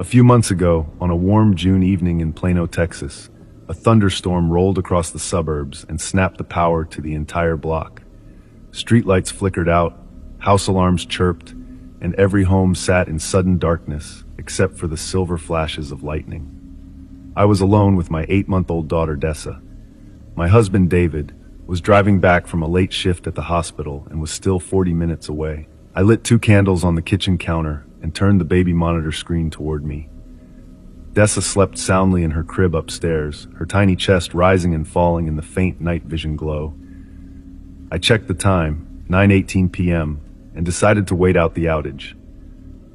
A few months ago, on a warm June evening in Plano, Texas, a thunderstorm rolled across the suburbs and snapped the power to the entire block. Streetlights flickered out, house alarms chirped, and every home sat in sudden darkness except for the silver flashes of lightning. I was alone with my 8-month-old daughter, Dessa. My husband, David, was driving back from a late shift at the hospital and was still 40 minutes away. I lit 2 candles on the kitchen counter and turned the baby monitor screen toward me. Dessa slept soundly in her crib upstairs, her tiny chest rising and falling in the faint night vision glow. I checked the time, 9:18 p.m., and decided to wait out the outage.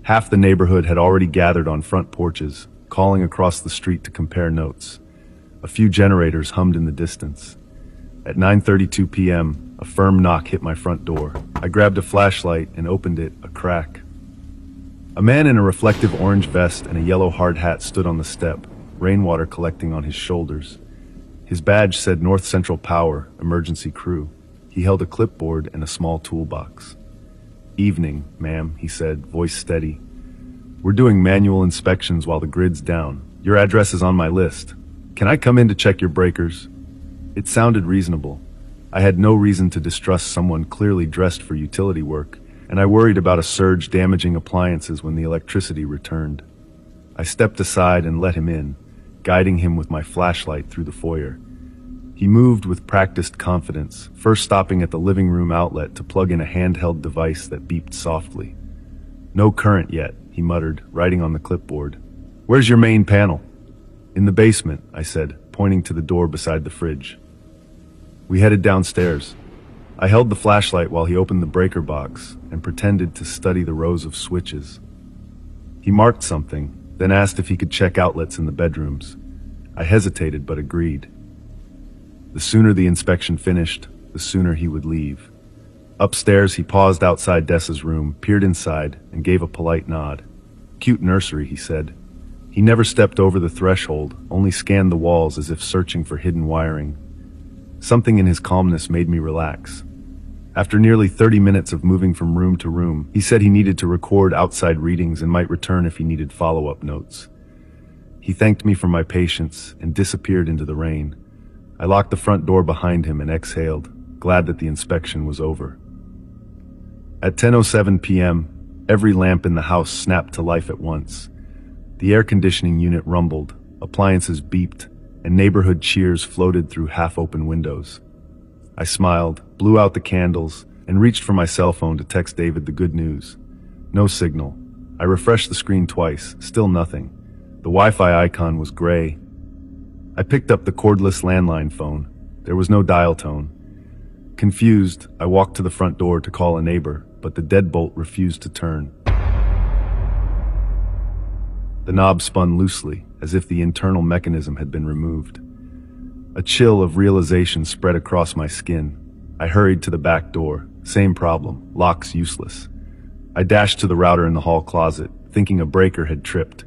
Half the neighborhood had already gathered on front porches, calling across the street to compare notes. A few generators hummed in the distance. At 9:32 p.m., a firm knock hit my front door. I grabbed a flashlight and opened it a crack. A man in a reflective orange vest and a yellow hard hat stood on the step, rainwater collecting on his shoulders. His badge said North Central Power, Emergency Crew. He held a clipboard and a small toolbox. "Evening, ma'am," he said, voice steady. "We're doing manual inspections while the grid's down. Your address is on my list. Can I come in to check your breakers?" It sounded reasonable. I had no reason to distrust someone clearly dressed for utility work, and I worried about a surge damaging appliances when the electricity returned. I stepped aside and let him in, guiding him with my flashlight through the foyer. He moved with practiced confidence, first stopping at the living room outlet to plug in a handheld device that beeped softly. "No current yet," he muttered, writing on the clipboard. "Where's your main panel?" "In the basement," I said, pointing to the door beside the fridge. We headed downstairs. I held the flashlight while he opened the breaker box and pretended to study the rows of switches. He marked something, then asked if he could check outlets in the bedrooms. I hesitated but agreed. The sooner the inspection finished, the sooner he would leave. Upstairs, he paused outside Dessa's room, peered inside, and gave a polite nod. "Cute nursery," he said. He never stepped over the threshold, only scanned the walls as if searching for hidden wiring. Something in his calmness made me relax. After nearly 30 minutes of moving from room to room, he said he needed to record outside readings and might return if he needed follow-up notes. He thanked me for my patience and disappeared into the rain. I locked the front door behind him and exhaled, glad that the inspection was over. At 10:07 p.m., every lamp in the house snapped to life at once. The air conditioning unit rumbled, appliances beeped, and neighborhood cheers floated through half-open windows. I smiled, blew out the candles, and reached for my cell phone to text David the good news. No signal. I refreshed the screen twice, still nothing. The Wi-Fi icon was gray. I picked up the cordless landline phone. There was no dial tone. Confused, I walked to the front door to call a neighbor, but the deadbolt refused to turn. The knob spun loosely, as if the internal mechanism had been removed. A chill of realization spread across my skin. I hurried to the back door. Same problem, locks useless. I dashed to the router in the hall closet, thinking a breaker had tripped.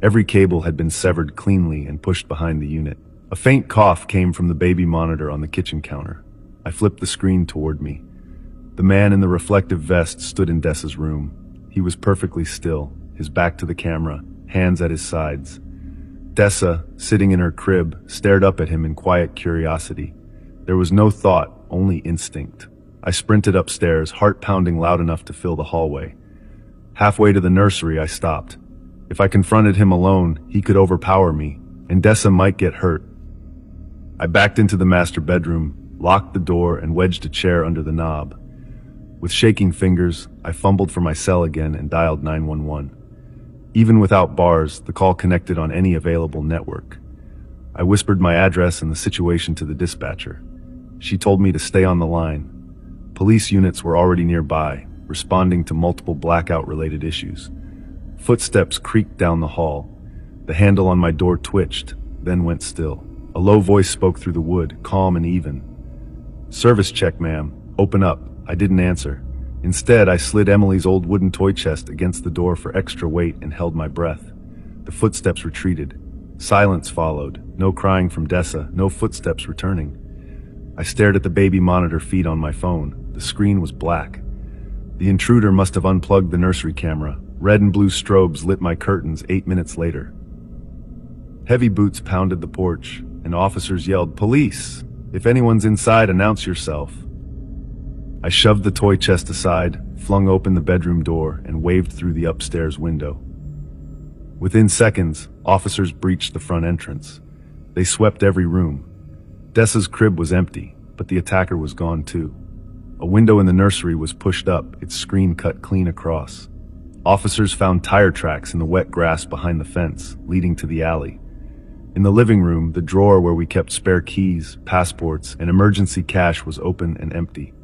Every cable had been severed cleanly and pushed behind the unit. A faint cough came from the baby monitor on the kitchen counter. I flipped the screen toward me. The man in the reflective vest stood in Dessa's room. He was perfectly still, his back to the camera, hands at his sides. Dessa, sitting in her crib, stared up at him in quiet curiosity. There was no thought, only instinct. I sprinted upstairs, heart pounding loud enough to fill the hallway. Halfway to the nursery, I stopped. If I confronted him alone, he could overpower me, and Dessa might get hurt. I backed into the master bedroom, locked the door, and wedged a chair under the knob. With shaking fingers, I fumbled for my cell again and dialed 911. Even without bars, the call connected on any available network. I whispered my address and the situation to the dispatcher. She told me to stay on the line. Police units were already nearby, responding to multiple blackout-related issues. Footsteps creaked down the hall. The handle on my door twitched, then went still. A low voice spoke through the wood, calm and even. "Service check, ma'am. Open up." I didn't answer. Instead, I slid Emily's old wooden toy chest against the door for extra weight and held my breath. The footsteps retreated. Silence followed. No crying from Dessa, no footsteps returning. I stared at the baby monitor feed on my phone. The screen was black. The intruder must have unplugged the nursery camera, Red and blue strobes lit my curtains 8 minutes later. Heavy boots pounded the porch, and officers yelled, "Police! If anyone's inside, announce yourself." I shoved the toy chest aside, flung open the bedroom door, and waved through the upstairs window. Within seconds, officers breached the front entrance. They swept every room. Dessa's crib was empty, but the attacker was gone too. A window in the nursery was pushed up, its screen cut clean across. Officers found tire tracks in the wet grass behind the fence, leading to the alley. In the living room, the drawer where we kept spare keys, passports, and emergency cash was open and empty.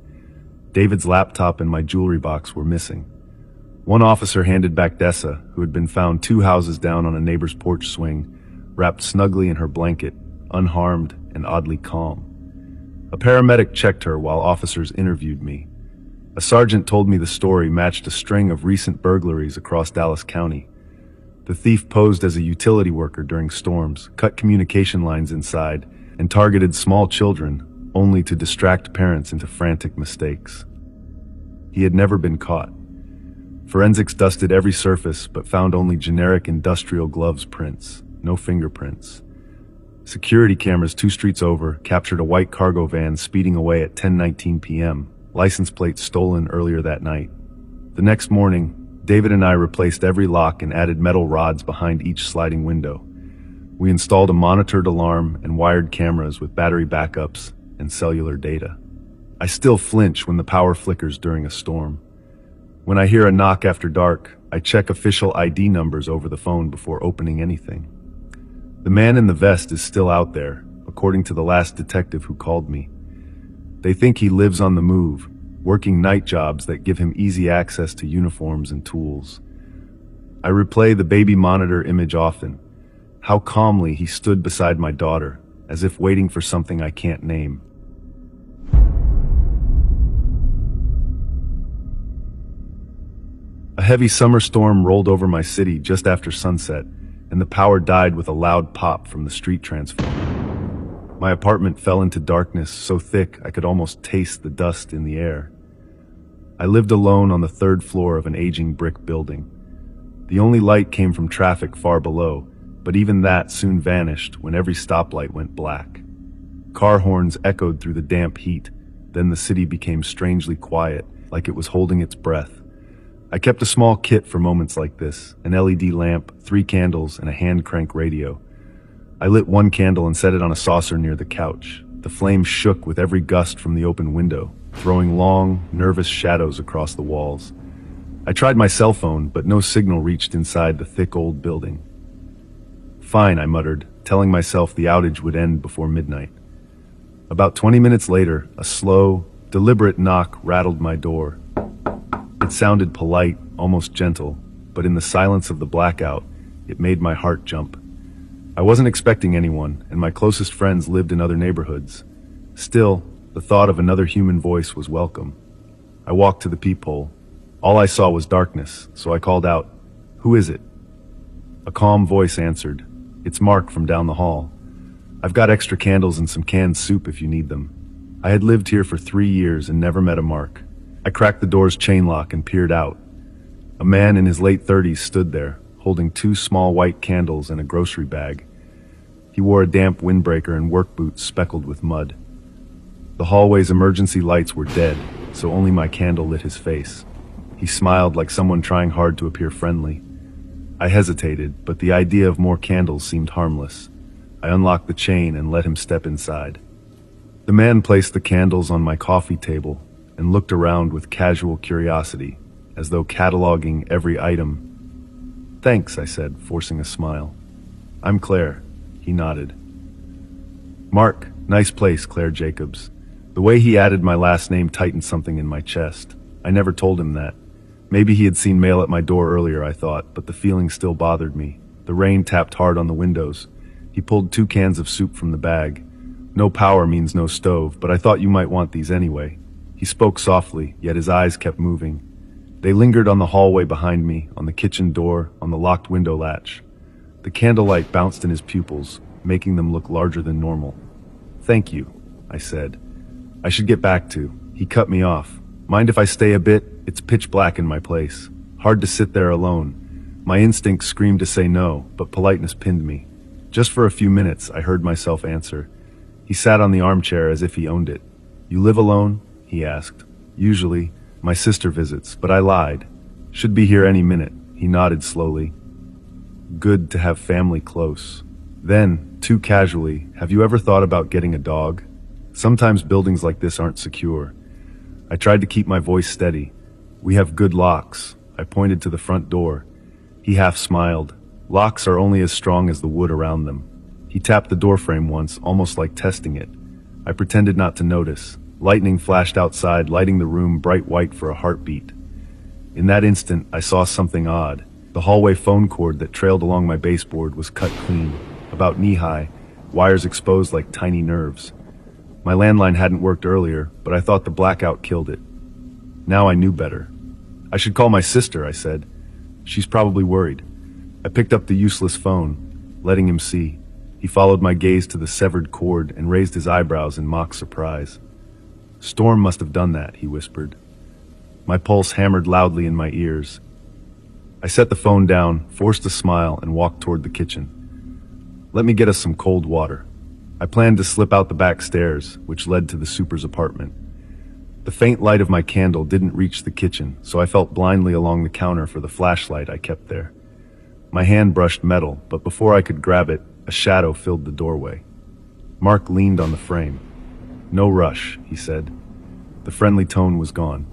David's laptop and my jewelry box were missing. One officer handed back Dessa, who had been found 2 houses down on a neighbor's porch swing, wrapped snugly in her blanket, unharmed and oddly calm. A paramedic checked her while officers interviewed me. A sergeant told me the story matched a string of recent burglaries across Dallas County. The thief posed as a utility worker during storms, cut communication lines inside, and targeted small children, only to distract parents into frantic mistakes. He had never been caught. Forensics dusted every surface but found only generic industrial gloves prints, no fingerprints. Security cameras 2 streets over captured a white cargo van speeding away at 10:19 p.m., license plate stolen earlier that night. The next morning, David and I replaced every lock and added metal rods behind each sliding window. We installed a monitored alarm and wired cameras with battery backups and cellular data. I still flinch when the power flickers during a storm. When I hear a knock after dark, I check official ID numbers over the phone before opening anything. The man in the vest is still out there, according to the last detective who called me. They think he lives on the move, working night jobs that give him easy access to uniforms and tools. I replay the baby monitor image often. How calmly he stood beside my daughter, as if waiting for something I can't name. A heavy summer storm rolled over my city just after sunset, and the power died with a loud pop from the street transformer. My apartment fell into darkness so thick I could almost taste the dust in the air. I lived alone on the 3rd floor of an aging brick building. The only light came from traffic far below, but even that soon vanished when every stoplight went black. Car horns echoed through the damp heat, then the city became strangely quiet, like it was holding its breath. I kept a small kit for moments like this, an LED lamp, 3 candles, and a hand crank radio. I lit one candle and set it on a saucer near the couch. The flame shook with every gust from the open window, throwing long, nervous shadows across the walls. I tried my cell phone, but no signal reached inside the thick old building. "Fine," I muttered, telling myself the outage would end before midnight. About 20 minutes later, a slow, deliberate knock rattled my door. It sounded polite, almost gentle, but in the silence of the blackout, it made my heart jump. I wasn't expecting anyone, and my closest friends lived in other neighborhoods. Still, the thought of another human voice was welcome. I walked to the peephole. All I saw was darkness, so I called out, "Who is it?" A calm voice answered, "It's Mark from down the hall. I've got extra candles and some canned soup if you need them." I had lived here for 3 years and never met a Mark. I cracked the door's chain lock and peered out. A man in his late 30s stood there, holding 2 small white candles and a grocery bag. He wore a damp windbreaker and work boots speckled with mud. The hallway's emergency lights were dead, so only my candle lit his face. He smiled like someone trying hard to appear friendly. I hesitated, but the idea of more candles seemed harmless. I unlocked the chain and let him step inside. The man placed the candles on my coffee table and looked around with casual curiosity, as though cataloging every item. "Thanks," I said, forcing a smile. "I'm Claire." He nodded. "Mark, nice place, Claire Jacobs." The way he added my last name tightened something in my chest. I never told him that. Maybe he had seen mail at my door earlier, I thought, but the feeling still bothered me. The rain tapped hard on the windows. He pulled 2 cans of soup from the bag. No power means no stove, but I thought you might want these anyway. He spoke softly, yet his eyes kept moving. They lingered on the hallway behind me, on the kitchen door, on the locked window latch. The candlelight bounced in his pupils, making them look larger than normal. "Thank you," I said. "I should get back to." He cut me off. "Mind if I stay a bit? It's pitch black in my place." Hard to sit there alone. My instinct screamed to say no, but politeness pinned me. Just for a few minutes, I heard myself answer. He sat on the armchair as if he owned it. "You live alone?" he asked. "Usually. My sister visits, but I lied. Should be here any minute." He nodded slowly. "Good to have family close." Then, too casually, "Have you ever thought about getting a dog? Sometimes buildings like this aren't secure." I tried to keep my voice steady. "We have good locks." I pointed to the front door. He half smiled. "Locks are only as strong as the wood around them." He tapped the doorframe once, almost like testing it. I pretended not to notice. Lightning flashed outside, lighting the room bright white for a heartbeat. In that instant, I saw something odd. The hallway phone cord that trailed along my baseboard was cut clean, about knee-high, wires exposed like tiny nerves. My landline hadn't worked earlier, but I thought the blackout killed it. Now I knew better. "I should call my sister," I said. "She's probably worried." I picked up the useless phone, letting him see. He followed my gaze to the severed cord and raised his eyebrows in mock surprise. "Storm must have done that," he whispered. My pulse hammered loudly in my ears. I set the phone down, forced a smile, and walked toward the kitchen. "Let me get us some cold water." I planned to slip out the back stairs, which led to the super's apartment. The faint light of my candle didn't reach the kitchen, so I felt blindly along the counter for the flashlight I kept there. My hand brushed metal, but before I could grab it, a shadow filled the doorway. Mark leaned on the frame. "No rush," he said. The friendly tone was gone.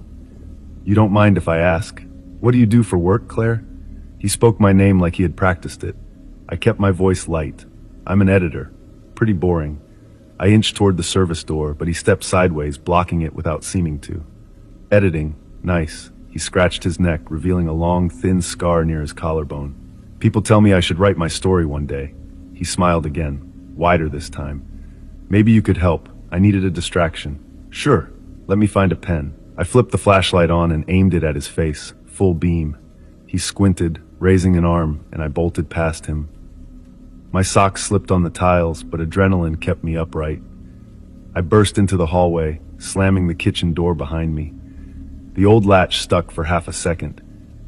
"You don't mind if I ask? What do you do for work, Claire?" He spoke my name like he had practiced it. I kept my voice light. "I'm an editor. Pretty boring." I inched toward the service door, but he stepped sideways, blocking it without seeming to. "Editing? Nice." He scratched his neck, revealing a long, thin scar near his collarbone. "People tell me I should write my story one day." He smiled again, wider this time. "Maybe you could help. I needed a distraction." "Sure. Let me find a pen." I flipped the flashlight on and aimed it at his face, full beam. He squinted, raising an arm, and I bolted past him. My socks slipped on the tiles, but adrenaline kept me upright. I burst into the hallway, slamming the kitchen door behind me. The old latch stuck for half a second.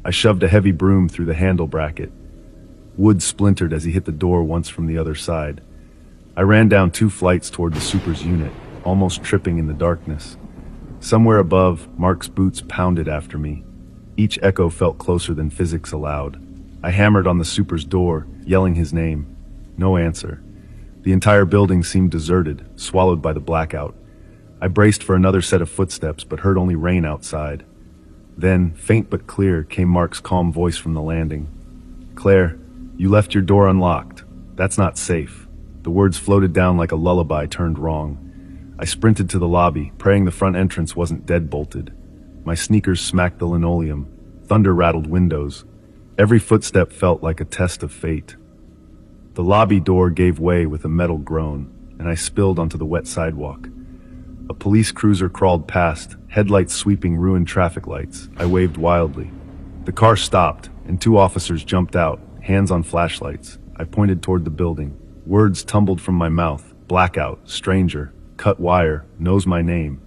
I shoved a heavy broom through the handle bracket. Wood splintered as he hit the door once from the other side. I ran down 2 flights toward the super's unit, almost tripping in the darkness. Somewhere above, Mark's boots pounded after me. Each echo felt closer than physics allowed. I hammered on the super's door, yelling his name. No answer. The entire building seemed deserted, swallowed by the blackout. I braced for another set of footsteps, but heard only rain outside. Then, faint but clear, came Mark's calm voice from the landing. "Claire, you left your door unlocked. That's not safe." The words floated down like a lullaby turned wrong. I sprinted to the lobby, praying the front entrance wasn't dead-bolted. My sneakers smacked the linoleum. Thunder rattled windows. Every footstep felt like a test of fate. The lobby door gave way with a metal groan, and I spilled onto the wet sidewalk. A police cruiser crawled past, headlights sweeping ruined traffic lights. I waved wildly. The car stopped, and 2 officers jumped out, hands on flashlights. I pointed toward the building. Words tumbled from my mouth. Blackout, stranger, cut wire, knows my name.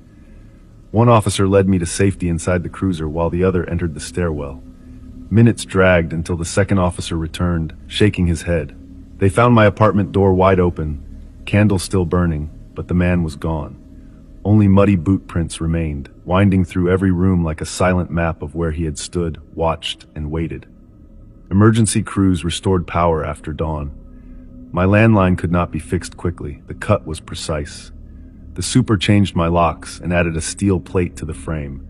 One officer led me to safety inside the cruiser while the other entered the stairwell. Minutes dragged until the second officer returned, shaking his head. They found my apartment door wide open, candle still burning, but the man was gone. Only muddy boot prints remained, winding through every room like a silent map of where he had stood, watched, and waited. Emergency crews restored power after dawn. My landline could not be fixed quickly. The cut was precise. The super changed my locks and added a steel plate to the frame.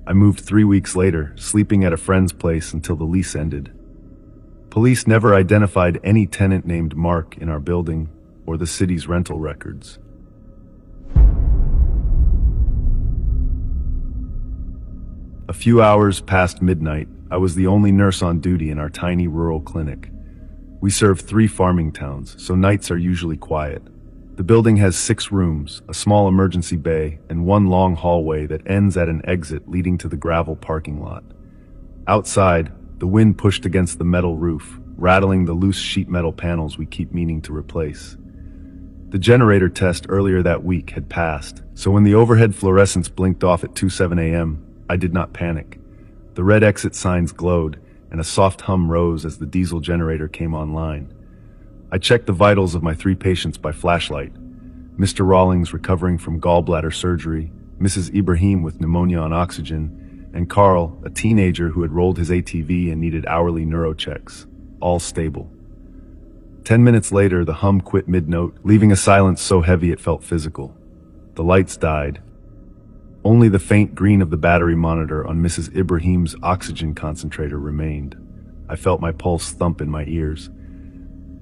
I moved 3 weeks later, sleeping at a friend's place until the lease ended. Police never identified any tenant named Mark in our building or the city's rental records. A few hours past midnight, I was the only nurse on duty in our tiny rural clinic. We serve 3 farming towns, so nights are usually quiet. The building has 6 rooms, a small emergency bay, and 1 long hallway that ends at an exit leading to the gravel parking lot. Outside, the wind pushed against the metal roof, rattling the loose sheet metal panels we keep meaning to replace. The generator test earlier that week had passed, so when the overhead fluorescents blinked off at 2:07 a.m., I did not panic. The red exit signs glowed, and a soft hum rose as the diesel generator came online. I checked the vitals of my 3 patients by flashlight. Mr. Rawlings recovering from gallbladder surgery, Mrs. Ibrahim with pneumonia on oxygen, and Carl, a teenager who had rolled his ATV and needed hourly neurochecks. All stable. 10 minutes later, the hum quit mid-note, leaving a silence so heavy it felt physical. The lights died. Only the faint green of the battery monitor on Mrs. Ibrahim's oxygen concentrator remained. I felt my pulse thump in my ears.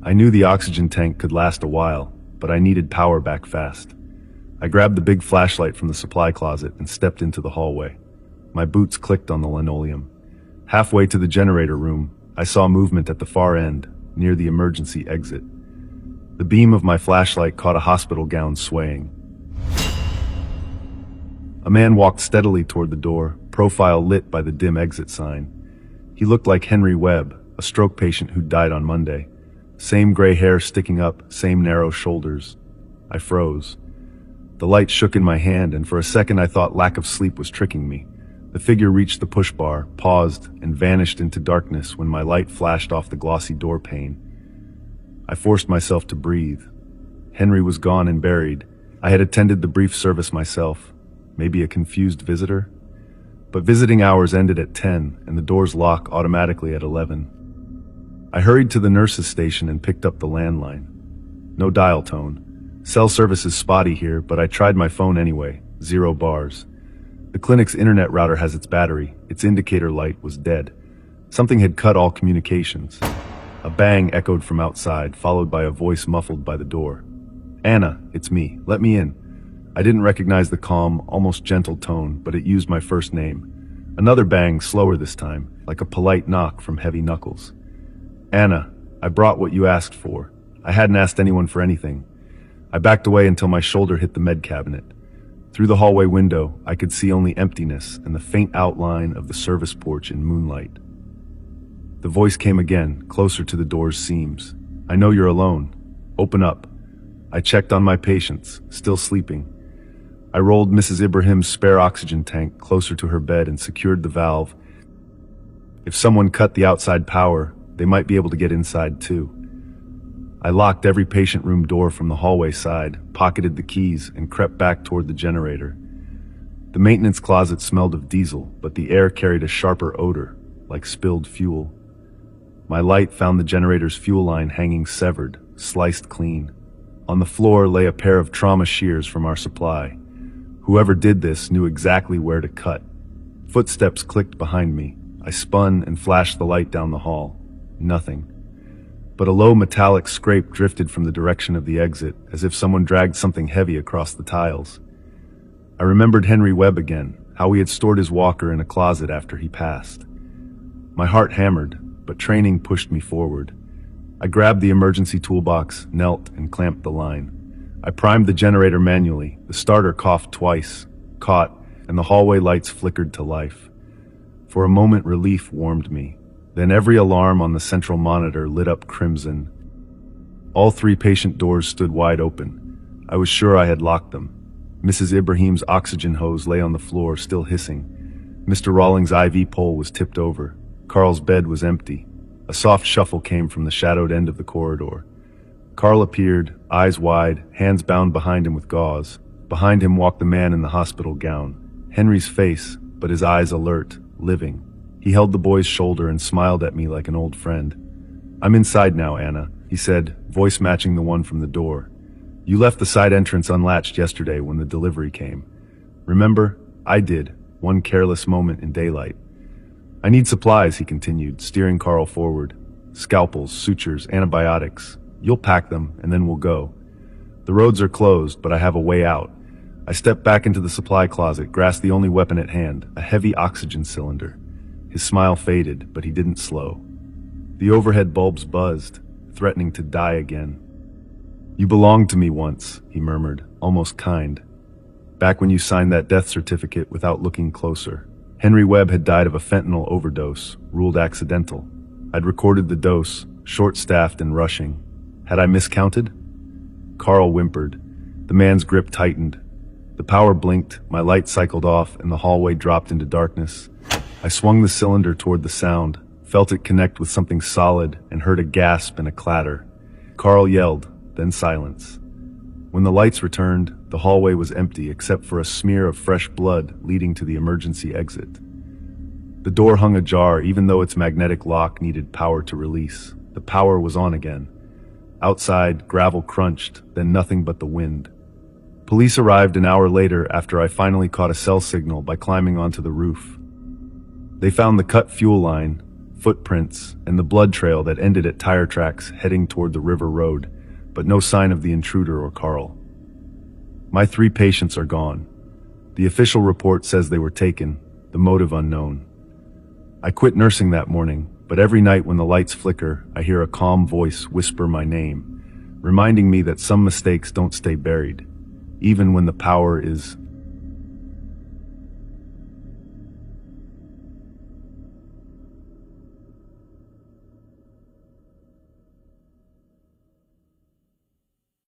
I knew the oxygen tank could last a while, but I needed power back fast. I grabbed the big flashlight from the supply closet and stepped into the hallway. My boots clicked on the linoleum. Halfway to the generator room, I saw movement at the far end, near the emergency exit. The beam of my flashlight caught a hospital gown swaying. A man walked steadily toward the door, profile lit by the dim exit sign. He looked like Henry Webb, a stroke patient who died on Monday. Same gray hair sticking up, same narrow shoulders. I froze. The light shook in my hand, and for a second I thought lack of sleep was tricking me. The figure reached the push bar, paused, and vanished into darkness when my light flashed off the glossy door pane. I forced myself to breathe. Henry was gone and buried. I had attended the brief service myself. Maybe a confused visitor? But visiting hours ended at 10, and the doors lock automatically at 11. I hurried to the nurse's station and picked up the landline. No dial tone. Cell service is spotty here, but I tried my phone anyway. 0 bars. The clinic's internet router has its battery. Its indicator light was dead. Something had cut all communications. A bang echoed from outside, followed by a voice muffled by the door. "Anna, it's me. Let me in." I didn't recognize the calm, almost gentle tone, but it used my first name. Another bang, slower this time, like a polite knock from heavy knuckles. "Anna, I brought what you asked for. I hadn't asked anyone for anything." I backed away until my shoulder hit the med cabinet. Through the hallway window, I could see only emptiness and the faint outline of the service porch in moonlight. The voice came again, closer to the door's seams. "I know you're alone. Open up." I checked on my patients, still sleeping. I rolled Mrs. Ibrahim's spare oxygen tank closer to her bed and secured the valve. If someone cut the outside power, they might be able to get inside too. I locked every patient room door from the hallway side, pocketed the keys, and crept back toward the generator. The maintenance closet smelled of diesel, but the air carried a sharper odor, like spilled fuel. My light found the generator's fuel line hanging severed, sliced clean. On the floor lay a pair of trauma shears from our supply. Whoever did this knew exactly where to cut. Footsteps clicked behind me. I spun and flashed the light down the hall. Nothing. But a low metallic scrape drifted from the direction of the exit, as if someone dragged something heavy across the tiles. I remembered Henry Webb again, how he had stored his walker in a closet after he passed. My heart hammered, but training pushed me forward. I grabbed the emergency toolbox, knelt, and clamped the line. I primed the generator manually. The starter coughed twice, caught, and the hallway lights flickered to life. For a moment, relief warmed me. Then every alarm on the central monitor lit up crimson. All 3 patient doors stood wide open. I was sure I had locked them. Mrs. Ibrahim's oxygen hose lay on the floor, still hissing. Mr. Rawlings' IV pole was tipped over. Carl's bed was empty. A soft shuffle came from the shadowed end of the corridor. Carl appeared, eyes wide, hands bound behind him with gauze. Behind him walked the man in the hospital gown. Henry's face, but his eyes alert, living. He held the boy's shoulder and smiled at me like an old friend. "I'm inside now, Anna," he said, voice matching the one from the door. "You left the side entrance unlatched yesterday when the delivery came. Remember? I did, one careless moment in daylight." "I need supplies," he continued, steering Carl forward. "Scalpels, sutures, antibiotics. You'll pack them, and then we'll go. The roads are closed, but I have a way out." I stepped back into the supply closet, grasped the only weapon at hand, a heavy oxygen cylinder. His smile faded, but he didn't slow. The overhead bulbs buzzed, threatening to die again. "You belonged to me once," he murmured, almost kind. "Back when you signed that death certificate without looking closer." Henry Webb had died of a fentanyl overdose, ruled accidental. I'd recorded the dose, short-staffed and rushing. Had I miscounted? Carl whimpered. The man's grip tightened. The power blinked, my light cycled off, and the hallway dropped into darkness. I swung the cylinder toward the sound, felt it connect with something solid, and heard a gasp and a clatter. Carl yelled, then silence. When the lights returned, the hallway was empty except for a smear of fresh blood leading to the emergency exit. The door hung ajar even though its magnetic lock needed power to release. The power was on again. Outside, gravel crunched, then nothing but the wind. Police arrived an hour later after I finally caught a cell signal by climbing onto the roof. They found the cut fuel line, footprints, and the blood trail that ended at tire tracks heading toward the river road, but no sign of the intruder or Carl. My 3 patients are gone. The official report says they were taken, the motive unknown. I quit nursing that morning, but every night when the lights flicker, I hear a calm voice whisper my name, reminding me that some mistakes don't stay buried, even when the power is